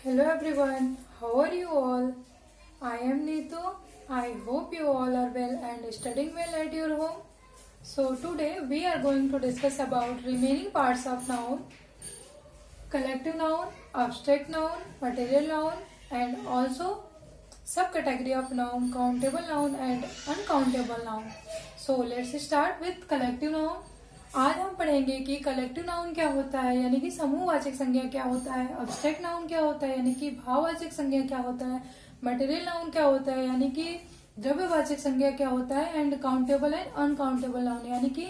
Hello everyone, how are you all? I am Neetu. I hope you all are well and studying well at your home. So today we are going to discuss about remaining parts of noun, collective noun, abstract noun, material noun and also subcategory of noun, countable noun and uncountable noun. So let's start with collective noun. आज हम पढ़ेंगे कि collective noun क्या होता है यानी कि समूहवाचक संज्ञा क्या होता है, अब्स्ट्रैक्ट नाउन क्या होता है यानी कि भाववाचक संज्ञा क्या होता है, मटेरियल नाउन क्या होता है यानी कि द्रव्यवाचक संज्ञा क्या होता है and countable and uncountable noun यानी कि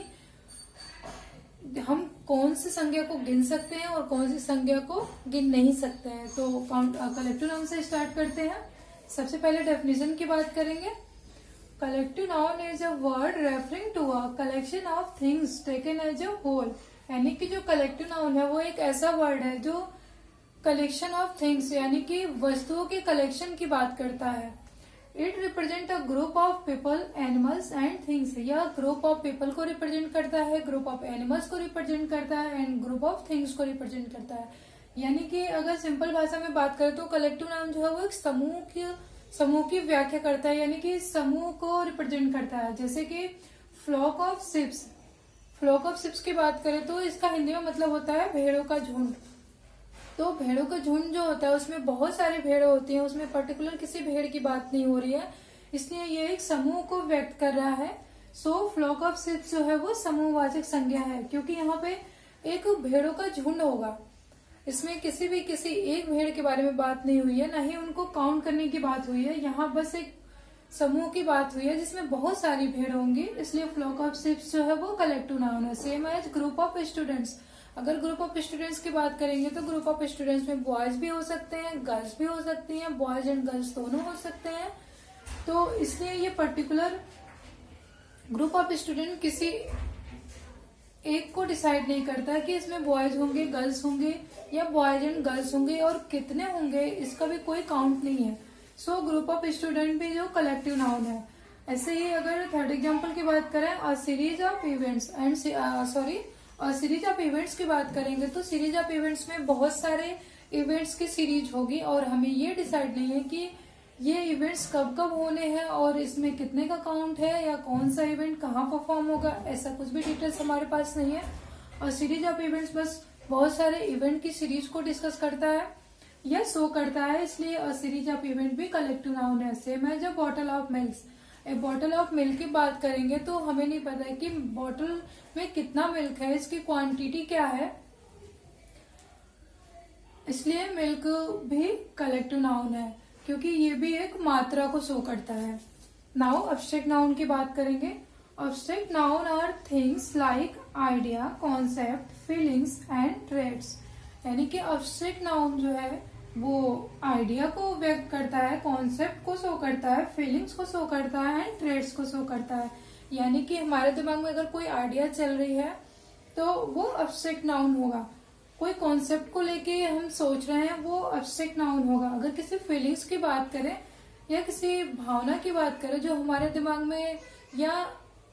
हम कौन सी संज्ञा को गिन सकते हैं और कौन सी संज्ञा को गिन नहीं सकते हैं। तो कलेक्टिव नाउन से स्टार्ट करते हैं। सबसे पहले डेफिनेशन की बात करेंगे। Collective noun is a word referring to a collection of things taken as a whole यानी कि जो कलेक्टिव नाउन है वो एक ऐसा वर्ड है जो कलेक्शन ऑफ थिंग्स यानी कि वस्तुओं के कलेक्शन की बात करता है। It represent a group of people, animals and things. यह ग्रुप ऑफ पीपल को रिप्रेजेंट करता है, ग्रुप ऑफ एनिमल्स को रिप्रेजेंट करता है एंड ग्रुप ऑफ थिंग्स को रिप्रेजेंट करता है। यानी कि अगर सिंपल भाषा में बात करें तो कलेक्टिव नाउन जो है वो एक समूह की व्याख्या करता है यानी कि समूह को रिप्रेजेंट करता है। जैसे कि फ्लॉक ऑफ शिप्स की बात करें तो इसका हिंदी में मतलब होता है भेड़ों का झुंड। तो भेड़ों का झुंड जो होता है उसमें बहुत सारी भेड़ें होती हैं, उसमें पर्टिकुलर किसी भेड़ की बात नहीं हो रही है, इसलिए ये एक समूह को व्यक्त कर रहा है। सो फ्लॉक ऑफ शिप्स जो है वो समूहवाचक संज्ञा है क्योंकि यहाँ पे एक भेड़ों का झुंड होगा। इसमें किसी एक भेड़ के बारे में बात नहीं हुई है, ना ही उनको काउंट करने की बात हुई है। यहाँ बस एक समूह की बात हुई है जिसमें बहुत सारी भेड़ होंगी, इसलिए फ्लॉक ऑफ शिप्स जो है वो कलेक्टिव नाउन है। Same age group of students. अगर ग्रुप ऑफ स्टूडेंट्स की बात करेंगे तो ग्रुप ऑफ स्टूडेंट्स में बॉयज भी हो सकते हैं, गर्ल्स भी हो सकती हैं, बॉयज एंड गर्ल्स दोनों हो सकते हैं। तो इसलिए ये पर्टिकुलर ग्रुप ऑफ स्टूडेंट किसी एक को डिसाइड नहीं करता कि इसमें बॉयज होंगे, गर्ल्स होंगे या बॉयज एंड गर्ल्स होंगे और कितने होंगे इसका भी कोई काउंट नहीं है। सो ग्रुप ऑफ स्टूडेंट भी जो कलेक्टिव नाउन है। ऐसे ही अगर थर्ड एग्जांपल की बात करें, अ सीरीज ऑफ इवेंट्स की बात करेंगे तो सीरीज ऑफ इवेंट्स में बहुत सारे इवेंट्स की सीरीज होगी और हमें ये डिसाइड नहीं है कि ये इवेंट्स कब कब होने हैं और इसमें कितने का काउंट है या कौन सा इवेंट कहाँ परफॉर्म होगा, ऐसा कुछ भी डिटेल्स हमारे पास नहीं है। और सीरीज ऑफ इवेंट्स बस बहुत सारे इवेंट की सीरीज को डिस्कस करता है या शो करता है, इसलिए सीरीज ऑफ इवेंट भी कलेक्टिव नाउन है। सेम है जब बॉटल ऑफ मिल्क। एक बॉटल ऑफ मिल्क की बात करेंगे तो हमें नहीं पता है कि बॉटल में कितना मिल्क है, इसकी क्वांटिटी क्या है, इसलिए मिल्क भी कलेक्टिव नाउन है क्योंकि ये भी एक मात्रा को शो करता है। नाउ अब्स्ट्रैक्ट नाउन की बात करेंगे। Abstract noun are things like idea, concept, feelings and traits. यानी कि अब्स्ट्रैक्ट नाउन जो है वो आइडिया को व्यक्त करता है, कॉन्सेप्ट को शो करता है, फीलिंग्स को शो करता है एंड ट्रेट्स को शो करता है। यानी कि हमारे दिमाग में अगर कोई आइडिया चल रही है तो वो अब्स्ट्रैक्ट नाउन होगा। कोई कॉन्सेप्ट को लेके हम सोच रहे हैं वो अब्स्ट्रैक्ट नाउन होगा। अगर किसी फीलिंग्स की बात करें या किसी भावना की बात करें जो हमारे दिमाग में, या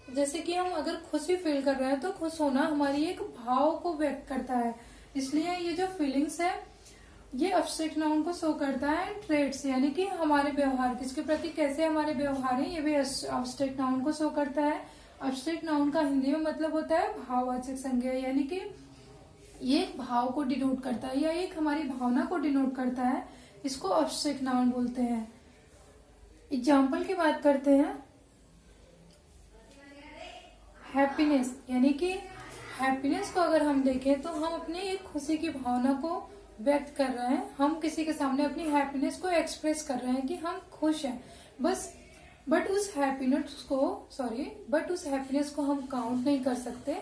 जैसे कि हम अगर खुशी फील कर रहे हैं तो खुश होना हमारी एक भाव को व्यक्त करता है, इसलिए ये जो फीलिंग्स है ये अब्स्ट्रैक्ट नाउन को शो करता है। ट्रेट्स यानी कि हमारे व्यवहार, किसके प्रति कैसे हमारे व्यवहार है, ये भी अब्स्ट्रैक्ट नाउन को शो करता है। अब्स्ट्रैक्ट नाउन का हिंदी में मतलब होता है भाववाचक संज्ञा, यानी कि ये एक भाव को डिनोट करता है या एक हमारी भावना को डिनोट करता है, इसको अब्स्ट्रैक्ट नाउन बोलते हैं। एग्जाम्पल की बात करते हैं। हैप्पीनेस, यानी कि हैप्पीनेस को अगर हम देखें तो हम अपनी एक खुशी की भावना को व्यक्त कर रहे हैं, हम किसी के सामने अपनी हैप्पीनेस को एक्सप्रेस कर रहे हैं कि हम खुश हैं बस। बट उस हैप्पीनेस को हम काउंट नहीं कर सकते,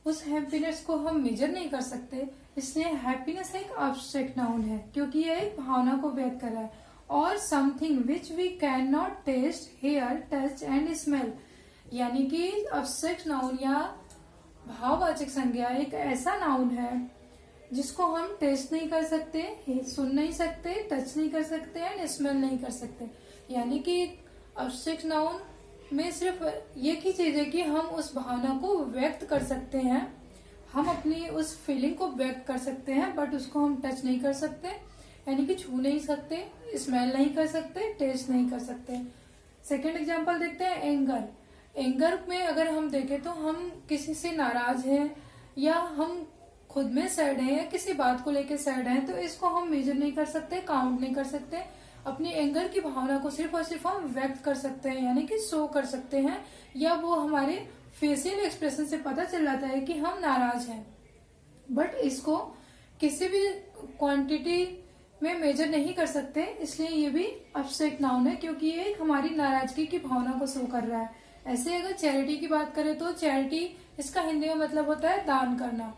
उस हैप्पीनेस को हम मेजर नहीं कर सकते, इसलिए हैप्पीनेस एक अब्स्ट्रैक्ट नाउन है क्योंकि यह एक भावना को व्यक्त कर रहा है। और something which we can not taste, hear, touch and smell. यानी कि अब्स्ट्रैक्ट नाउन या भाववाचक संज्ञा एक ऐसा नाउन है जिसको हम टेस्ट नहीं कर सकते, सुन नहीं सकते, टच नहीं कर सकते एंड स्मेल नहीं कर सकते। यानी कि अब्स्ट्रैक्ट नाउन में सिर्फ एक ही चीज है कि हम उस भावना को व्यक्त कर सकते हैं, हम अपनी उस फीलिंग को व्यक्त कर सकते हैं, बट उसको हम टच नहीं कर सकते, यानी कि छू नहीं सकते, स्मेल नहीं कर सकते, टेस्ट नहीं कर सकते। सेकेंड एग्जाम्पल देखते हैं एंगर। एंगर में अगर हम देखें तो हम किसी से नाराज हैं या हम खुद में सैड हैं या किसी बात को लेकर सैड हैं, तो इसको हम मेजर नहीं कर सकते, काउंट नहीं कर सकते। अपनी एंगर की भावना को सिर्फ और सिर्फ हम व्यक्त कर सकते हैं, यानी कि शो कर सकते हैं, या वो हमारे फेशियल एक्सप्रेशन से पता चल जाता है कि हम नाराज हैं। बट इसको किसी भी क्वांटिटी में मेजर नहीं कर सकते, इसलिए ये भी एब्स्ट्रैक्ट नाउन है, क्योंकि ये एक हमारी नाराजगी की भावना को शो कर रहा है। ऐसे अगर चैरिटी की बात करें तो चैरिटी, इसका हिंदी में मतलब होता है दान करना।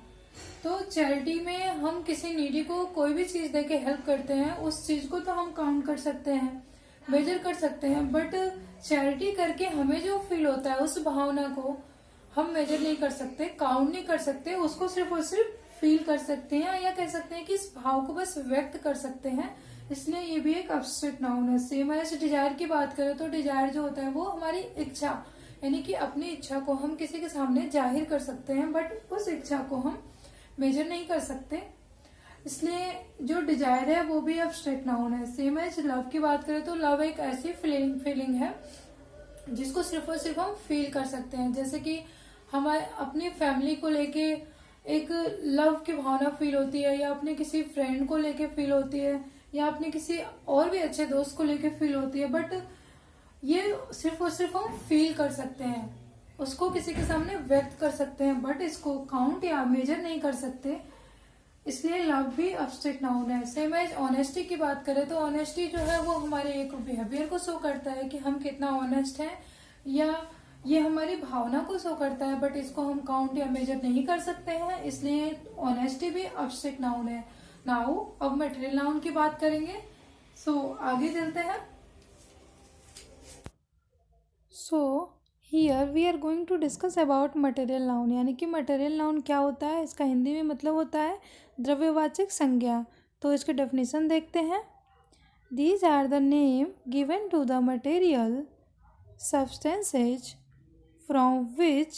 तो चैरिटी में हम किसी नीडी को कोई भी चीज देके हेल्प करते हैं, उस चीज को तो हम काउंट कर सकते हैं, मेजर कर सकते हैं। बट चैरिटी करके हमें जो फील होता है उस भावना को हम मेजर नहीं कर सकते, काउंट नहीं कर सकते, उसको सिर्फ और सिर्फ फील कर सकते हैं, या कह सकते हैं कि इस भाव को बस व्यक्त कर सकते हैं। इसलिए ये भी एक एब्स्ट्रैक्ट नाउन है। सेम एज डिजायर की बात करें तो डिजायर जो होता है वो हमारी इच्छा, यानी कि अपनी इच्छा को हम किसी के सामने जाहिर कर सकते हैं, बट उस इच्छा को हम मेजर नहीं कर सकते। इसलिए जो डिजायर है वो भी एब्स्ट्रैक्ट नाउन है। सेम एज लव की बात करें तो लव एक ऐसी फीलिंग है जिसको सिर्फ और सिर्फ हम फील कर सकते हैं। जैसे कि हमारे अपनी फैमिली को लेके एक लव की भावना फील होती है, या अपने किसी फ्रेंड को लेके फील होती है, या अपने किसी और भी अच्छे दोस्त को लेके फील होती है। बट ये सिर्फ और सिर्फ हम फील कर सकते हैं, उसको किसी के सामने व्यक्त कर सकते हैं, बट इसको काउंट या मेजर नहीं कर सकते। इसलिए लव भी एब्स्ट्रैक्ट नाउन है। सेम एज ऑनेस्टी की बात करें तो ऑनेस्टी जो है वो हमारे एक बिहेवियर को शो करता है कि हम कितना ऑनेस्ट हैं, या ये हमारी भावना को शो करता है, बट इसको हम काउंट या मेजर नहीं कर सकते हैं। इसलिए ऑनेस्टी भी एब्स्ट्रैक्ट नाउन है। नाउ अब मटेरियल नाउन की बात करेंगे। सो आगे चलते हैं। So here we are going to discuss about material noun, यानी कि मटेरियल नाउन क्या होता है। इसका हिंदी में मतलब होता है द्रव्यवाचक संज्ञा। तो इसके डेफिनेशन देखते हैं। These are the name given to the material substances from which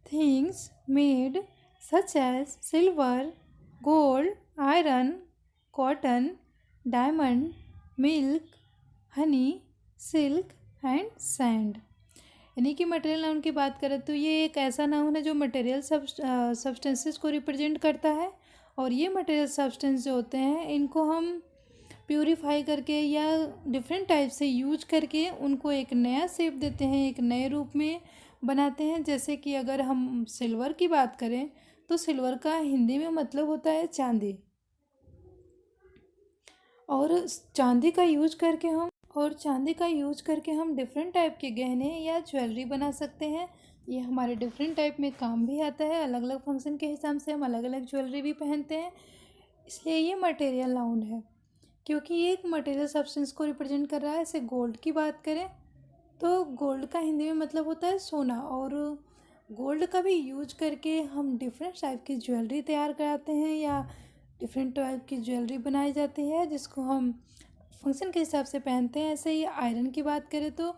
things made such as silver, gold, iron, cotton, diamond, milk, honey, silk and sand। यानी कि मटेरियल नाउन की बात करें तो ये एक ऐसा नाउन है जो मटेरियल सब्सटेंसेस को रिप्रेजेंट करता है। और ये मटेरियल सब्सटेंस जो होते हैं इनको हम प्यूरिफाई करके या डिफरेंट टाइप से यूज करके उनको एक नया शेप देते हैं, एक नए रूप में बनाते हैं। जैसे कि अगर हम सिल्वर की बात करें तो सिल्वर का हिंदी में मतलब होता है चांदी। और चांदी का यूज करके हम डिफरेंट टाइप के गहने या ज्वेलरी बना सकते हैं। ये हमारे डिफरेंट टाइप में काम भी आता है, अलग अलग फंक्शन के हिसाब से हम अलग अलग ज्वेलरी भी पहनते हैं। इसलिए ये मटेरियल नाउन है, क्योंकि ये एक मटेरियल सब्सटेंस को रिप्रेजेंट कर रहा है। ऐसे गोल्ड की बात करें तो गोल्ड का हिंदी में मतलब होता है सोना, और गोल्ड का भी यूज करके हम डिफरेंट टाइप की ज्वेलरी तैयार कराते हैं या डिफरेंट टाइप की ज्वेलरी बनाई जाती है जिसको हम फंक्शन के हिसाब से पहनते हैं। ऐसे ही आयरन की बात करें तो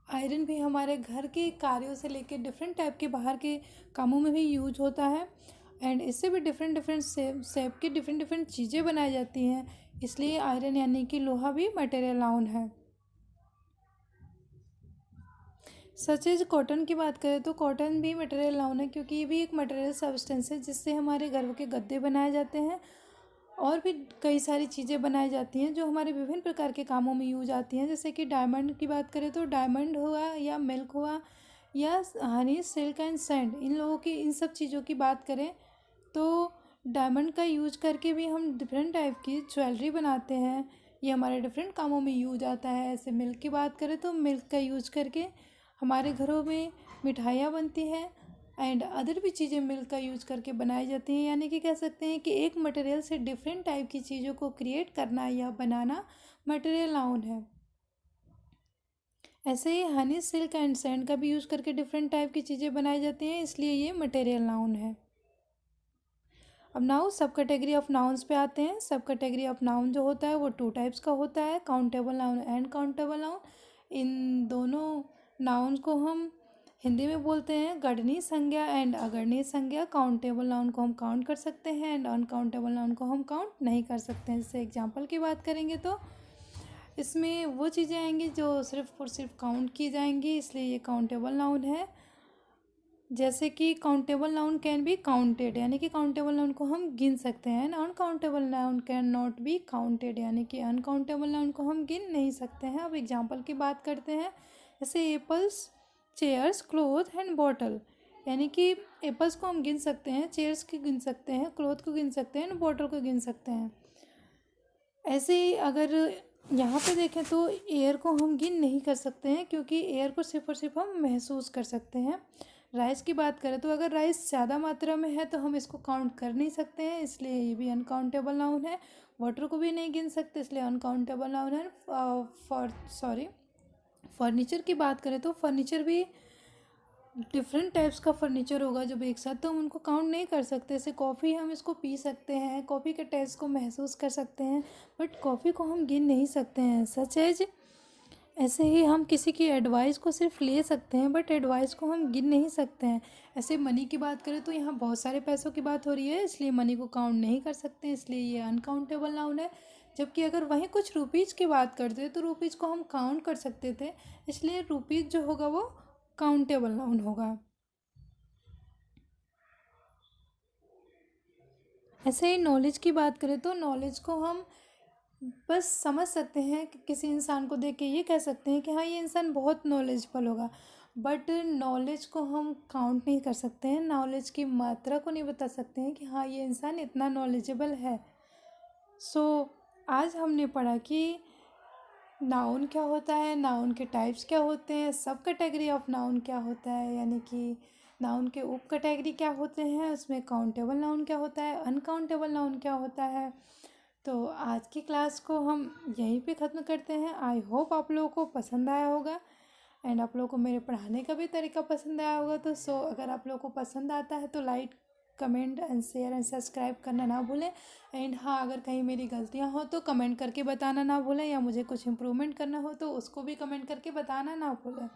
आयरन भी हमारे घर के कार्यों से लेकर डिफरेंट टाइप के बाहर के कामों में भी यूज होता है। एंड इससे भी डिफरेंट शेप की डिफरेंट चीज़ें बनाई जाती हैं। इसलिए आयरन यानी कि लोहा भी मटेरियल नाउन है। सच एज कॉटन की बात करें तो कॉटन भी मटेरियल नाउन है, क्योंकि ये भी एक मटेरियल सब्सटेंस है जिससे हमारे घर के गद्दे बनाए जाते हैं और भी कई सारी चीज़ें बनाई जाती हैं जो हमारे विभिन्न प्रकार के कामों में यूज आती हैं। जैसे कि डायमंड की बात करें तो डायमंड हुआ या मिल्क हुआ या हनी, सिल्क एंड सैंड, इन लोगों की इन सब चीज़ों की बात करें तो डायमंड का यूज करके भी हम डिफरेंट टाइप की ज्वेलरी बनाते हैं। ये हमारे डिफरेंट कामों में यूज आता है। ऐसे मिल्क की बात करें तो मिल्क का यूज करके हमारे घरों में मिठाइयाँ बनती हैं एंड अदर भी चीज़ें मिल्क का यूज करके बनाई जाती हैं। यानी कि कह सकते हैं कि एक मटेरियल से डिफरेंट टाइप की चीज़ों को क्रिएट करना या बनाना मटेरियल नाउन है। ऐसे ही हनी, सिल्क एंड सैंड का भी यूज करके डिफरेंट टाइप की चीज़ें बनाई जाती हैं, इसलिए ये मटेरियल नाउन है। अब नाउ सब कैटेगरी ऑफ नाउन्स पे आते हैं। सब कैटेगरी ऑफ नाउन जो होता है वो 2 टाइप्स का होता है, countable noun and countable noun. इन दोनों नाउन को हम हिंदी में बोलते हैं गढ़नी संज्ञा एंड अगढ़नी संज्ञा। काउंटेबल नाउन को हम काउंट कर सकते हैं एंड अनकाउंटेबल नाउन को हम काउंट नहीं कर सकते हैं। जैसे एग्जाम्पल की बात करेंगे तो इसमें वो चीज़ें आएंगी जो सिर्फ और सिर्फ काउंट की जाएंगी, इसलिए ये काउंटेबल नाउन है। जैसे कि countable noun can be counted, यानी कि काउंटेबल नाउन को हम गिन सकते हैं। And uncountable noun can not be counted, यानी कि अनकाउंटेबल नाउन को हम गिन नहीं सकते हैं। अब एग्जाम्पल की बात करते हैं, जैसे apples, chairs, cloth and bottle. यानी कि एप्पल्स को हम गिन सकते हैं, चेयर्स को गिन सकते हैं, क्लोथ को गिन सकते हैं, बॉटल को गिन सकते हैं। ऐसे ही अगर यहाँ पे देखें तो एयर को हम गिन नहीं कर सकते हैं, क्योंकि एयर को सिर्फ और सिर्फ हम महसूस कर सकते हैं। राइस की बात करें तो अगर राइस ज़्यादा मात्रा में है तो हम इसको काउंट कर नहीं सकते हैं, इसलिए ये भी अनकाउंटेबल नाउन है। वाटर को भी नहीं गिन सकते, इसलिए अनकाउंटेबल नाउन है। फर्नीचर की बात करें तो फर्नीचर भी डिफरेंट टाइप्स का फर्नीचर होगा जब एक साथ, तो हम उनको काउंट नहीं कर सकते। जैसे कॉफ़ी हम इसको पी सकते हैं, कॉफ़ी के टेस्ट को महसूस कर सकते हैं, बट कॉफ़ी को हम गिन नहीं सकते हैं। सच एज ऐसे ही हम किसी की एडवाइस को सिर्फ ले सकते हैं, बट एडवाइस को हम गिन नहीं सकते हैं। ऐसे मनी की बात करें तो यहाँ बहुत सारे पैसों की बात हो रही है, इसलिए मनी को काउंट नहीं कर सकते हैं, इसलिए ये अनकाउंटेबल नाउन है। जबकि अगर वहीं कुछ रुपीज़ की बात करते तो रुपीज़ को हम काउंट कर सकते थे, इसलिए रुपीज़ जो होगा वो काउंटेबल नाउन होगा। ऐसे ही नॉलेज की बात करें तो नॉलेज को हम बस समझ सकते हैं कि किसी इंसान को देख के ये कह सकते हैं कि हाँ ये इंसान बहुत नॉलेजफुल होगा, बट नॉलेज को हम काउंट नहीं कर सकते हैं, नॉलेज की मात्रा को नहीं बता सकते हैं कि हाँ ये इंसान इतना नॉलेजेबल है। आज हमने पढ़ा कि नाउन क्या होता है, नाउन के टाइप्स क्या होते हैं, सब कैटेगरी ऑफ नाउन क्या होता है, यानी कि नाउन के उप कैटेगरी क्या होते हैं, उसमें काउंटेबल नाउन क्या होता है, अनकाउंटेबल नाउन क्या होता है। तो आज की क्लास को हम यहीं पे ख़त्म करते हैं। आई होप आप लोगों को पसंद आया होगा एंड आप लोगों को मेरे पढ़ाने का भी तरीका पसंद आया होगा। तो अगर आप लोगों को पसंद आता है तो like, comment and share and subscribe करना ना भूलें। एंड हाँ, अगर कहीं मेरी गलतियाँ हो तो कमेंट करके बताना ना भूलें, या मुझे कुछ इम्प्रूवमेंट करना हो तो उसको भी कमेंट करके बताना ना भूलें।